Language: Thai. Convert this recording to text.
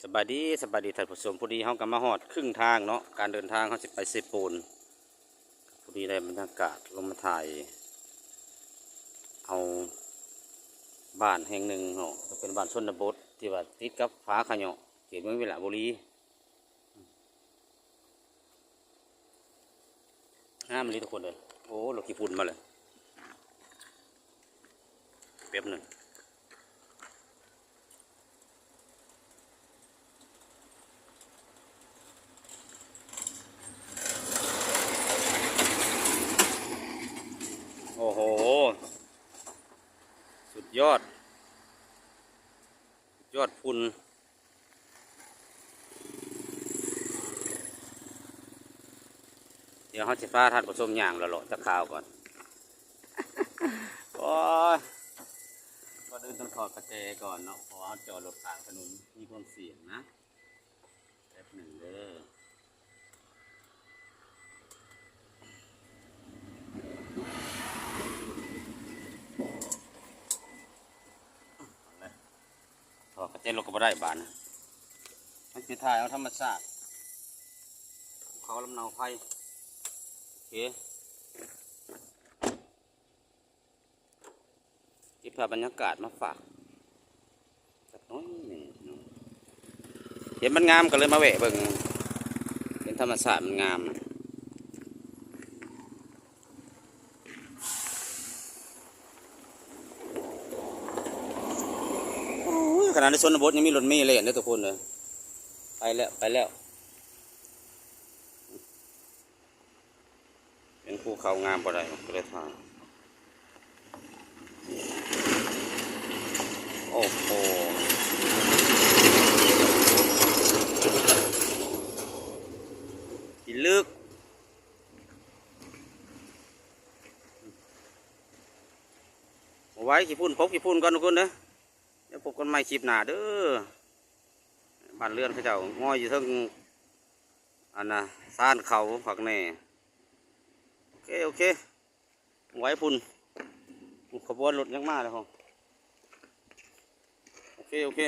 สบายดีท่านผู้ชมพอดีเขาก็มาฮอดครึ่งทางเนาะการเดินทางเขาจะไปเซปูนพอดีได้บรรยากาศลงมาถ่ายเอาบ้านแห่งหนึ่งเนาะจะเป็นบ้านชนบทที่ว่าติดกับผาขะเหยาะเขตเมืองวิลาบุรีห้ามเลยทุกคนเลยโอ้เราขี้ฝุ่นมาเลยแป๊บหนึ่งโอ้โหสุดยอดฝุ่นเดี๋ยวเขาจะพาท่านผู้ชมย่างละเลาะจะข่าวก่อนโอ้ยก็เดินต้องถอดกระเจก่อนเนาะเพราะว่าจอดรถทางถนนมีความเสี่ยงนะแป๊บหนึ่งเด้อถอดกระเจรถก็ไม่ได้บานมันจะถ่ายเอาธรรมชาติเขาลำเนาไพ่โอเคที่พาบรรยากาศมาฝากสักน้อยหนึ่งเห็นมันงามก็เลยมาแวะเบิ่งเห็นธรรมชาติมันงามขนาดในชนบทยังมีรถเมล์เลยนะทุกคนเลยไปแล้วเป็นภูเขางามบ่ได้ก็เลยถ่ายโอ้โหหินลึกเอาไว้ขี้พุ่นพบขี้พุ่นก่อนทุกคนเด้อเดี๋ยวพบกันใหม่คลิปหน้าเด้อบ้านเรือนเขาเจ้างอยอยู่ทั้งอันน่ะซ่านเขาผักแหน่โอเคไว้พุ่นขบวนรถยังมาเลยฮะโอเค